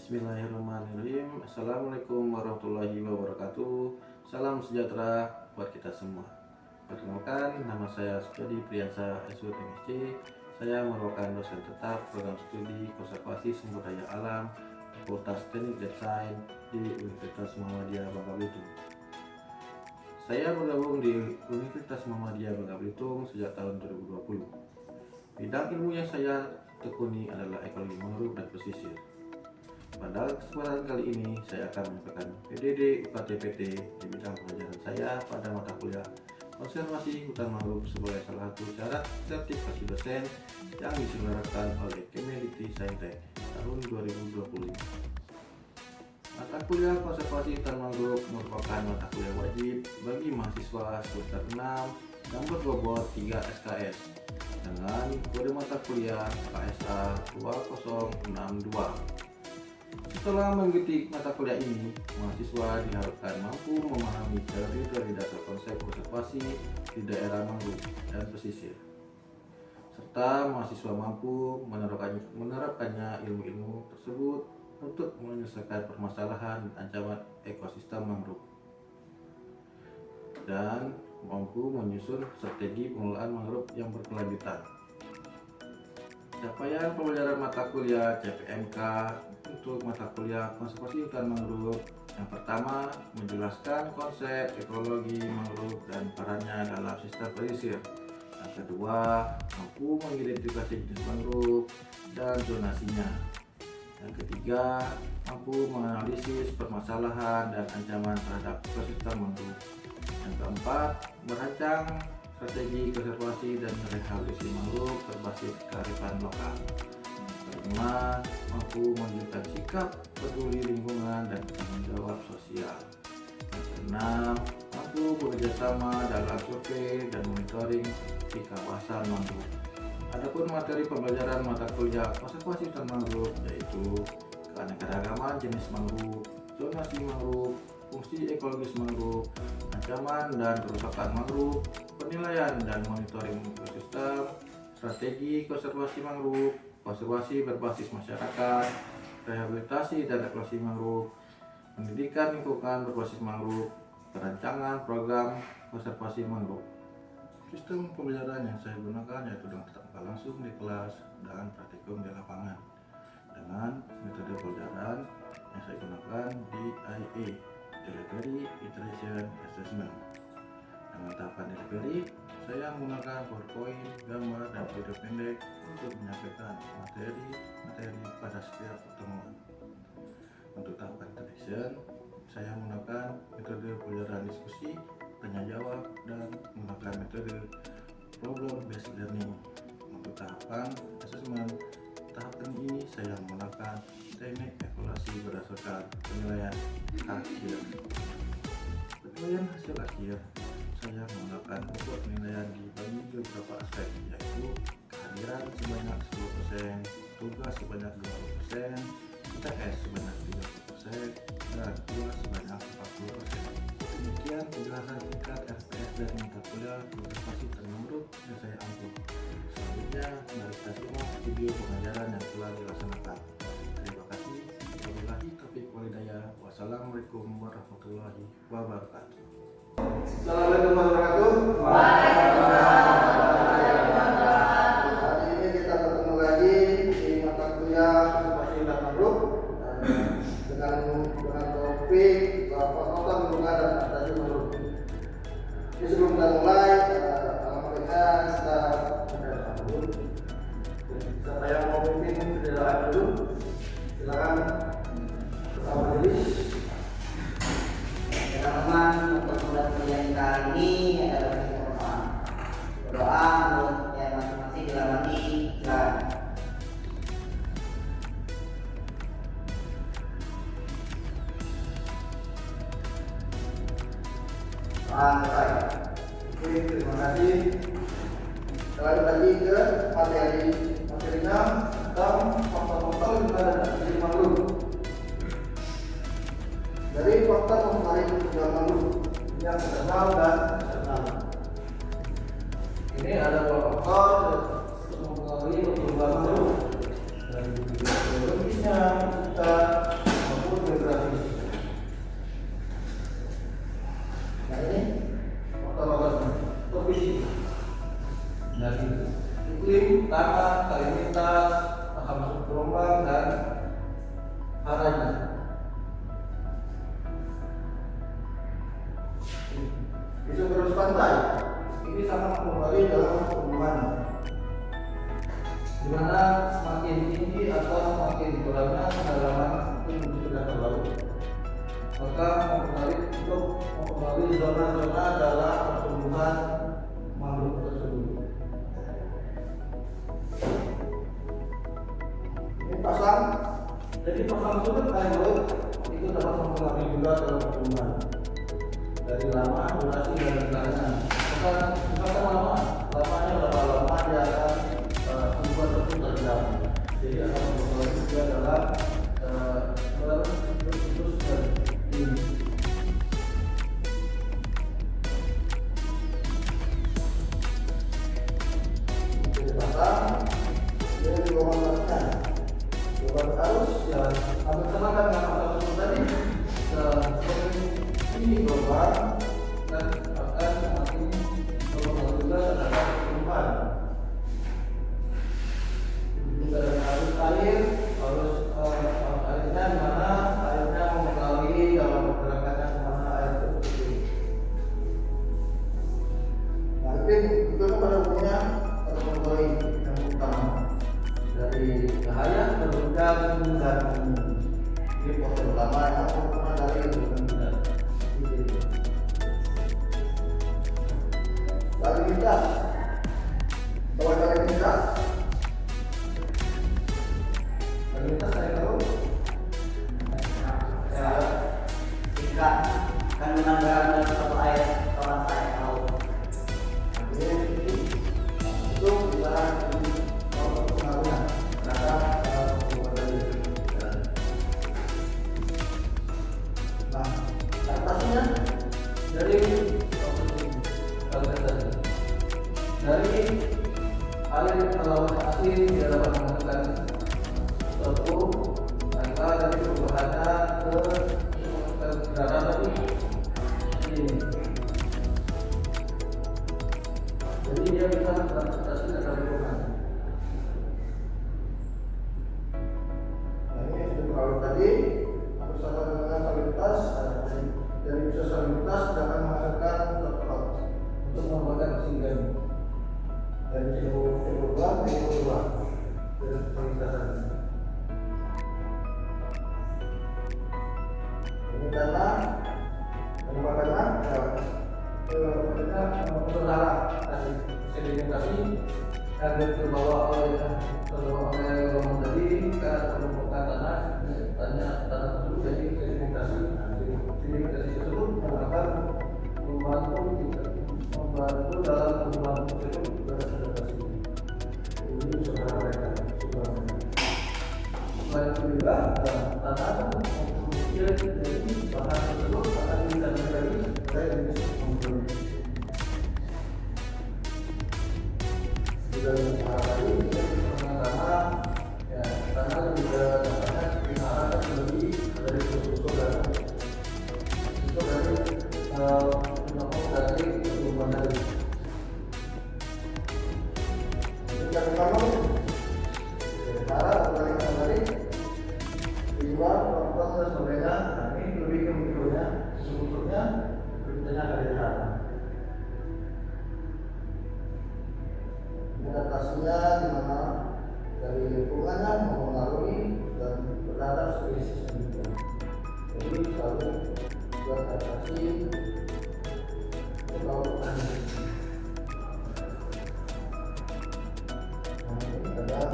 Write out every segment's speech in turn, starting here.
Bismillahirrahmanirrahim. Assalamualaikum warahmatullahi wabarakatuh. Salam sejahtera buat kita semua. Perkenalkan, nama saya Sukadi Priyansa SUT MSc. Saya merupakan dosen tetap program studi konservasi sumber daya alam Fakultas Teknik dan Sains di Universitas Muhammadiyah Bangka Belitung. Saya bergabung di Universitas Muhammadiyah Bangka Belitung sejak tahun 2020. Bidang ilmu yang saya tekuni adalah ekologi mangrove dan pesisir. Pada kesempatan kali ini saya akan menyampaikan PDD UKT-PT di bidang pelajaran saya pada mata kuliah konservasi hutan mangrove sebagai salah satu syarat sertifikasi dosen yang diselenggarakan oleh Kemendikti Saintek tahun 2020. Mata kuliah konservasi hutan mangrove merupakan mata kuliah wajib bagi mahasiswa semester 6 yang berbobot 3 SKS dengan kode mata kuliah KSA 2062. Setelah mengikuti mata kuliah ini, mahasiswa diharapkan mampu memahami teori-teori dasar konsep konservasi di daerah mangrove dan pesisir, serta mahasiswa mampu menerapkannya ilmu-ilmu tersebut untuk menyelesaikan permasalahan dan ancaman ekosistem mangrove, dan mampu menyusun strategi pengelolaan mangrove yang berkelanjutan. Capaian pembelajaran mata kuliah CPMK untuk mata kuliah konservasi hutan mangrove: yang pertama, menjelaskan konsep ekologi mangrove dan perannya dalam sistem pesisir. Yang kedua, mampu mengidentifikasi jenis mangrove dan zonasinya. Yang ketiga, mampu menganalisis permasalahan dan ancaman terhadap ekosistem mangrove. Yang keempat, merancang strategi konservasi dan rehabilitasi mangrove berbasis kearifan lokal. Kelima, mampu menunjukkan sikap peduli lingkungan dan tanggung jawab sosial. Yang keenam, mampu bekerjasama dalam survei dan monitoring di kawasan mangrove. Adapun materi pembelajaran mata kuliah konservasi hutan mangrove yaitu keanekaragaman jenis mangrove, zonasi mangrove, fungsi ekologis mangrove, ancaman dan kerusakan mangrove, penilaian dan monitoring ekosistem, strategi konservasi mangrove, konservasi berbasis masyarakat, rehabilitasi dan ekologis mangrove, pendidikan lingkungan berbasis mangrove, perancangan program konservasi mangrove. Sistem pembelajaran yang saya gunakan yaitu dengan tatap muka langsung di kelas dan praktikum di lapangan. Dengan metode pembelajaran yang saya gunakan di DIA, Delivery Iteration Assessment. Dengan tahapan delivery, saya menggunakan PowerPoint, gambar, dan video pendek untuk menyampaikan materi pada setiap pertemuan. Untuk tahapan interaction, saya menggunakan metode pembelajaran diskusi, tanya jawab, dan menggunakan metode problem based learning. Untuk tahapan assessment, tahapan ini saya menggunakan teknik evaluasi berdasarkan penilaian akhir. Penilaian hasil akhir saya menggunakan ukur penilaian dibagi beberapa aspek, yaitu kehadiran sebanyak 10%, tugas sebanyak 20%, ITS sebanyak 30%, dan tugas sebanyak 40%. Demikian penjelasan singkat RPS dari mata kuliah konservasi hutan mangrove yang saya ambil. Selanjutnya, mari kita simak video pengajaran yang telah dilaksanakan. Terima kasih. Wabillahi taufiq wal hidayah. Wassalamualaikum warahmatullahi wabarakatuh. Assalamualaikum warahmatullahi wabarakatuh. Hari ini kita bertemu lagi di mata kuliah konservasi hutan mangrove dengan topik faktor lingkungan dan adaptasi mangrove. Jadi sebelum kita mulai, alhamdulillah kita mendengarkan dulu. Siapa yang mau memimpin penjelasan dulu? Silakan. Pertama diri. Teman-teman, untuk kuliah kali ini adalah berdoa menurut yang masing-masing dilewati. Silakan. Selesai. Oke, terima kasih. Setelah lagi ke materinya tentang faktor-faktor lingkungan dan adaptasi mangrove. Dari faktor mempengaruhi pertumbuhan mangrove yang eksternal dan internal. Ini ada dua faktor yang mempengaruhi pertumbuhan mangrove. Dari biologinya kita maka mempengaruhi zona-zona dalam pertumbuhan mangrove tersebut. Ini pasang, jadi pasang surut air laut itu dapat mempengaruhi juga dalam pertumbuhan dari lama, durasi dan rentannya. Misalkan lamanya berapa lama dia akan tumbuhan tersebut terendam. Jadi akan mempengaruhi juga dalam berputus dan ini. Jadi pasang, dia digombangkan. Gelombang arus ya hampir sama kan dengan pasang surut tadi. Ini gelombang dan akan semakin gelombang juga terhadap pertumbuhan. Juga dengan arus air, airnya di mana airnya mempengaruhi dalam pergerakannya kemana air tersebut. Nah itu kan pada umumnya atau poin yang utama dari bahaya berundang dan ini poin utama yang pernah dari salinitas. Bahwa salinitas saya tahu Ya, jika kandungan garam dalam suatu air kawan saya tahu. itu adalah pengaruhnya terhadap hubungan dari. Nah, adaptasinya dari air laut asin dia dapat menghasilkan suatu angka dari perubahannya ke darat tadi ini. Jadi dia bisa beradaptasi dengan lingkungan. Nah ini sudah kalau tadi bersama dengan salinitas dari usaha salinitas akan menghasilkan laut untuk membuatkan oksigen dari CO2 dari salinitas. Ini karena berdarah tadi sedimentasi yang terbawa oleh gelombang tadi karena penumpukan tanah tersebut jadi sedimentasi. Sedimentasi tersebut akan membantu dalam perubahan tersebut beradaptasi. Ini saudara mereka. Selain itu juga tanah memproduksi dari bahan tersebut akan bisa menjadi jenis komponen. Juga dengan tadi kita tanah ya tanah juga dapatnya diarahkan lebih dari unsur dan itu dari dari perubahan dari. Kita kembali cara kembali di luar perempuan dan sebagainya. Nah ini lebih ke mikronya, strukturnya beritanya dari sana. Adaptasinya di mana dari lingkungannya mempengaruhi dan terhadap spesies juga. Jadi selalu beradaptasi kalau petani. Nah ini adalah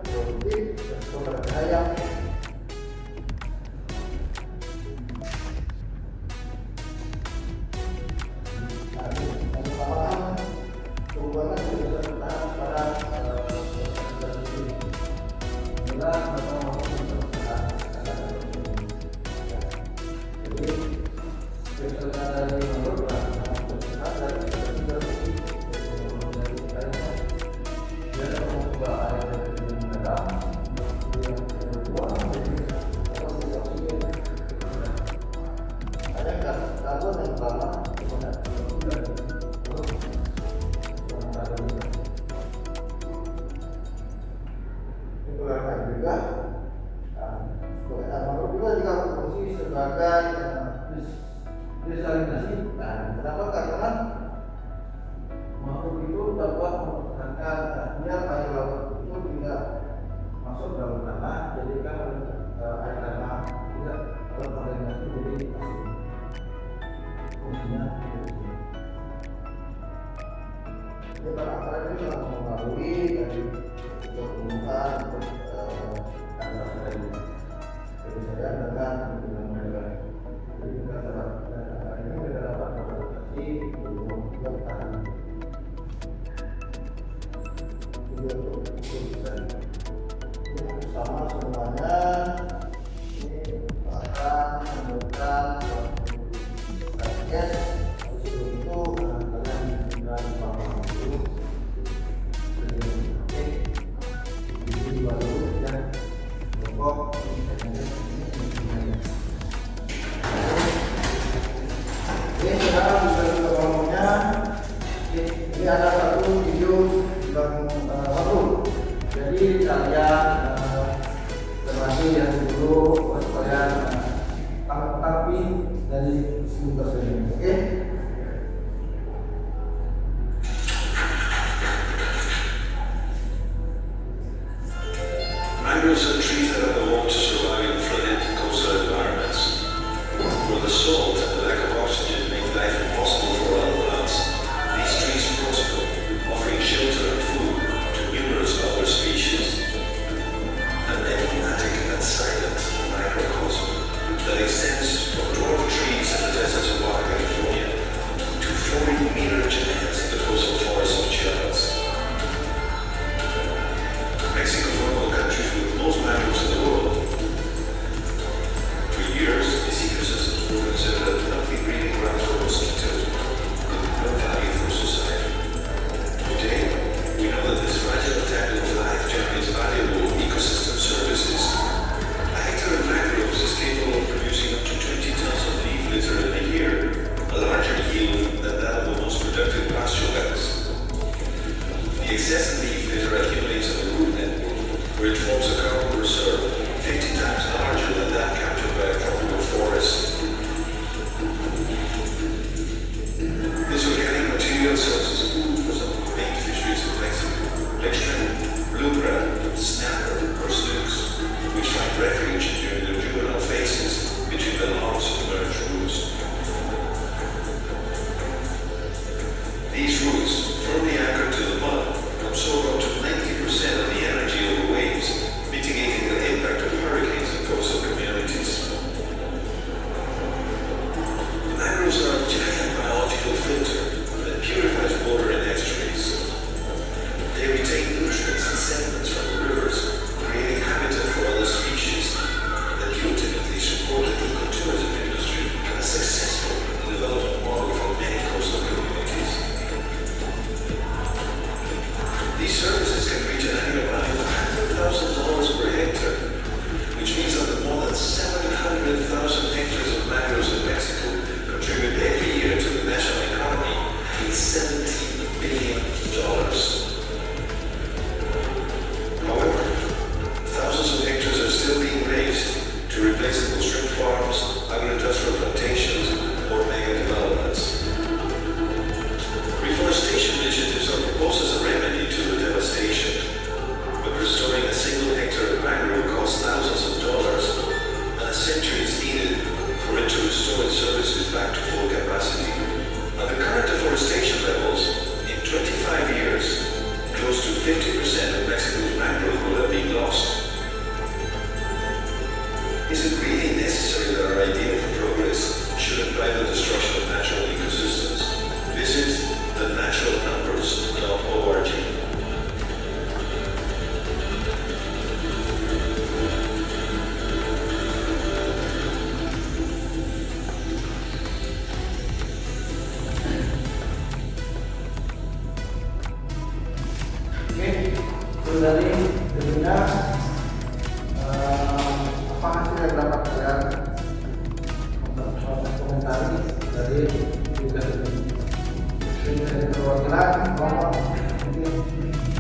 produktif dan sumber daya. Perubahan juga bisa bertahan pada sebagai desalinasi. Nah, kenapa? Karena makhluk itu dapat mempertahankan biar air laut itu tidak ketahui dari pertumbuhan antara saya dengan mereka. Jadi kita dapat ini kita dapat adaptasi untuk bertahan. Sama semuanya ini akan memberikan target. Sebelum itu kalian sudah paham dulu. Ini baru ya pokok. Ini sekarang kita ngomongnya. Ini ada satu video yang baru. Jadi kalian termasuk yang dulu kalian tapi dari sumber ini, oke? Mangroves are trees that have evolved to survive in flooded coastal environments, where the salt and the lack of oxygen make life impossible for other plants. These trees prosper, offering shelter and food to numerous other species. An enigmatic and silent microcosm that extends from dwarf trees in the deserts of Baja California to 40-meter giants in the coastal forests of Chiapas. Mexico is one of the countries with the most mangroves in the world. For years, these ecosystems were considered a healthy breeding ground for mosquitoes, with no value for society. Today, we know that this fragile tangle of life generates valuable ecosystem services. A hectare of mangroves is capable of producing up to 20 tons of leaf litter in a year, a larger yield than that of the most productive pasture lands. The excess in leaf litter accumulates in the root network, where it forms a carbon reserve 50 times larger than that captured by a tropical forest. This organic material serves as food for some of the main fisheries in Mexico, like shrimp, blue crab, snapper, or snooks, which find refuge during their juvenile phases between the long-submerged roots. These roots, firmly anchored to the mud, absorb up to 90% of the energy of the waves, mitigating the impact of hurricanes in coastal communities. Mangroves are a giant biological filter that purifies water and estuaries. They retain nutrients and sediments from the rivers, creating habitat for other species that ultimately support the ecotourism industry and a successful development model for many coastal communities. These services can reach an annual value of $100,000 per hectare, which means that the more than 700,000 hectares of mangroves in Mexico contribute every year to the national economy with $17 billion. However, thousands of hectares are still being razed to replaceable shrimp farms, agro-industrial plantations, or mega developments. Reforestation initiatives are proposed as a remedy to the devastation, but restoring a single hectare of mangrove costs thousands of dollars, and a century is needed for it to restore its services back to full capacity. At the current deforestation levels, in 25 years, close to 50% of Mexico's mangroves will have been lost. Is it really necessary that our idea of progress should imply the destruction of natural ecosystems? Visit thenaturalnumbers.org. Oke, itu dari tentunya apa hasil yang dapat kalian komentari dari juga ini dari perwakilan kelompok.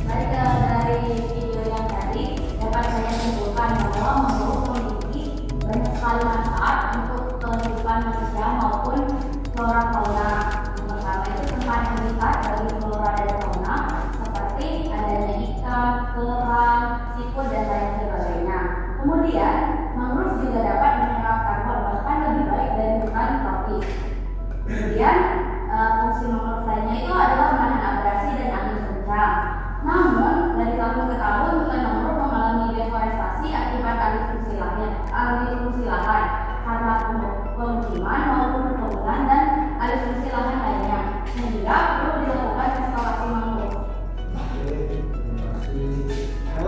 Baik, dari video yang tadi dapat saya simpulkan bahwa mangrove memiliki banyak sekali manfaat untuk kehidupan manusia maupun flora fauna. Yang pertama itu tempat habitat bagi flora dan fauna seperti adanya ikan, kerang, siput dan lain sebagainya. Kemudian mangrove juga dapat menyerap karbon bahkan lebih baik dari hutan tropis. Kemudian fungsi mangrove lainnya itu adalah menahan abrasi dan angin kencang. Namun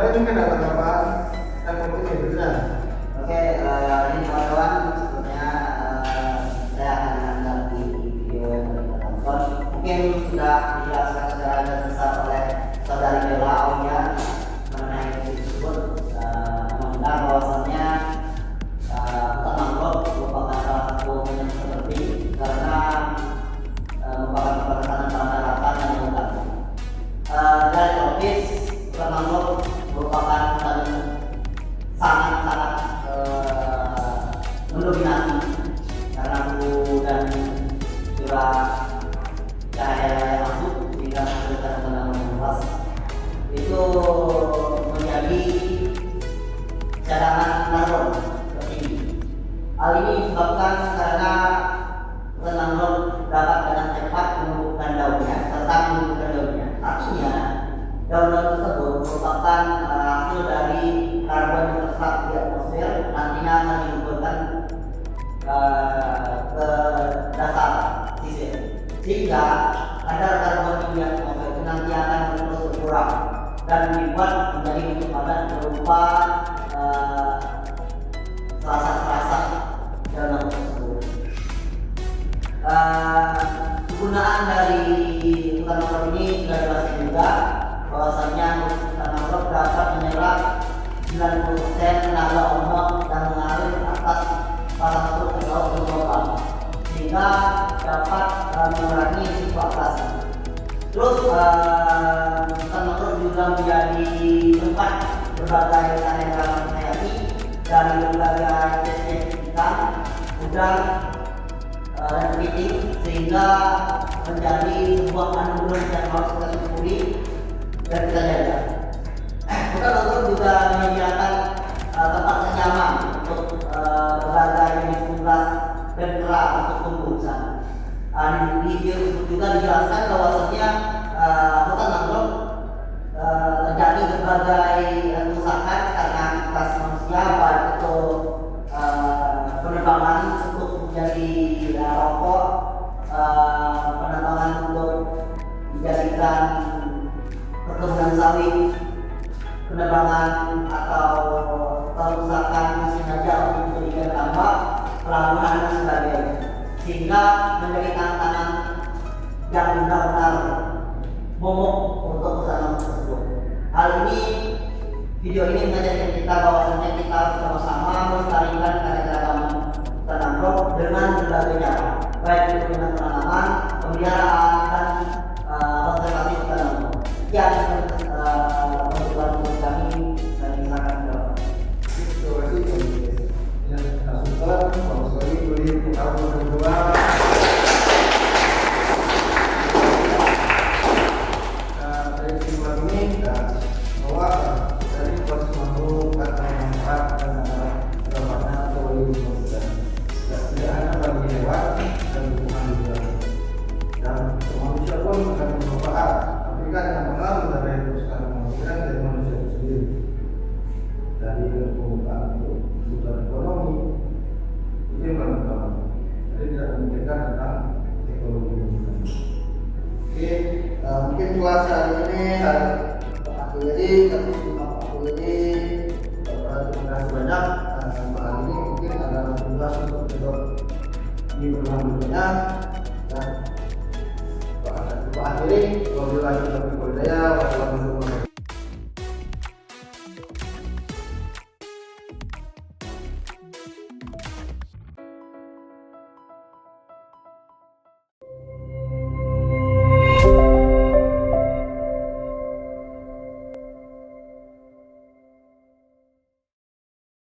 lain mungkin ada tanggapan dan mungkin berikutnya. Oke, ini kawan-kawan, sebetulnya saya akan menanggapi video yang kita tonton. Mungkin sudah dijelaskan secara garis besar oleh saudari Bella Aulia mengenai video tersebut. Benar bahwasannya hutan mangrove merupakan salah satu yang penting karena merupakan keberlangsungan para daratan dan hutan. Dari tropis, hutan mangrove merupakan hutan sangat-sangat mendominasi karena bulu dan curah cahaya yang masuk sehingga menghasilkan tanaman luas itu menjadi cadangan karbon tertinggi. Hal ini disebabkan karena hutan mangrove dapat dengan cepat menumbuhkan daunnya serta menumbuhkan daunnya. Artinya daun-daun tersebut merupakan hasil dari karbon yang terserap di atmosfer, nantinya akan dilumpurkan ke dasar sisir, sehingga kadar karbon di atmosfer itu nanti akan terus berkurang dan dibuat menjadi bentuk padat berupa serasa-serasa dalam tersebut. Penggunaan dari hutan mangrove ini sudah jelaskan juga bahwasannya hutan mangrove dapat menyerap 90% tenaga ombak dan mengalir atas salah satu laut global sehingga dapat mengurangi risiko abrasi. Terus hutan mangrove juga menjadi tempat berbagai aneka hayati dari berbagai jenis ikan, udang, dan kepiting sehingga menjadi sebuah anugerah yang harus kita syukuri dan kita jaga. Hutan mangrove juga menyediakan tempat yang nyaman untuk berbagai jenis unggas dan kera untuk tumbuh di sana. Di video tersebut juga dijelaskan bahwasanya hutan mangrove terjadi berbagai kerusakan karena aktivitas manusia, baik itu penebangan untuk menjadi rokok, penebangan untuk dijadikan perkebunan sawit, penebangan atau kerusakan mesin aja untuk menjadikan tambak, pelabuhan dan sebagainya, sehingga menjadi tantangan yang benar-benar momok untuk usaha tersebut. Hal ini, video ini mengajarkan kita bahwasanya kita harus sama-sama melestarikan keanekaragaman hutan mangrove dengan berbagai cara, baik itu dengan penanaman, pemeliharaan dan konservasi hutan mangrove. Sekian untuk kami, saya silakan ke Terima kasih. Yang kita suka, kalau sekali beli tahun kedua. Dari kesimpulan ini bahwa dari proses mangrove akan manfaat dan dampaknya terlalu besar. Tidak hanya bagi hewan dan lingkungan juga, dan manusia pun akan bermanfaat. Tapi kan yang pengaruh dari perusahaan mengumpulkan dari manusia itu sendiri, dari pembukaan kebutuhan ekonomi itu yang paling utama. Jadi tidak memikirkan tentang ekologi lingkungan. Oke, mungkin kelas hari ini aku jadi tapi cuma aku jadi terima kasih banyak. Hari ini mungkin ada tugas untuk di pertemuan berikutnya dan Pak akhiri wabillahi taufiq wal hidayah.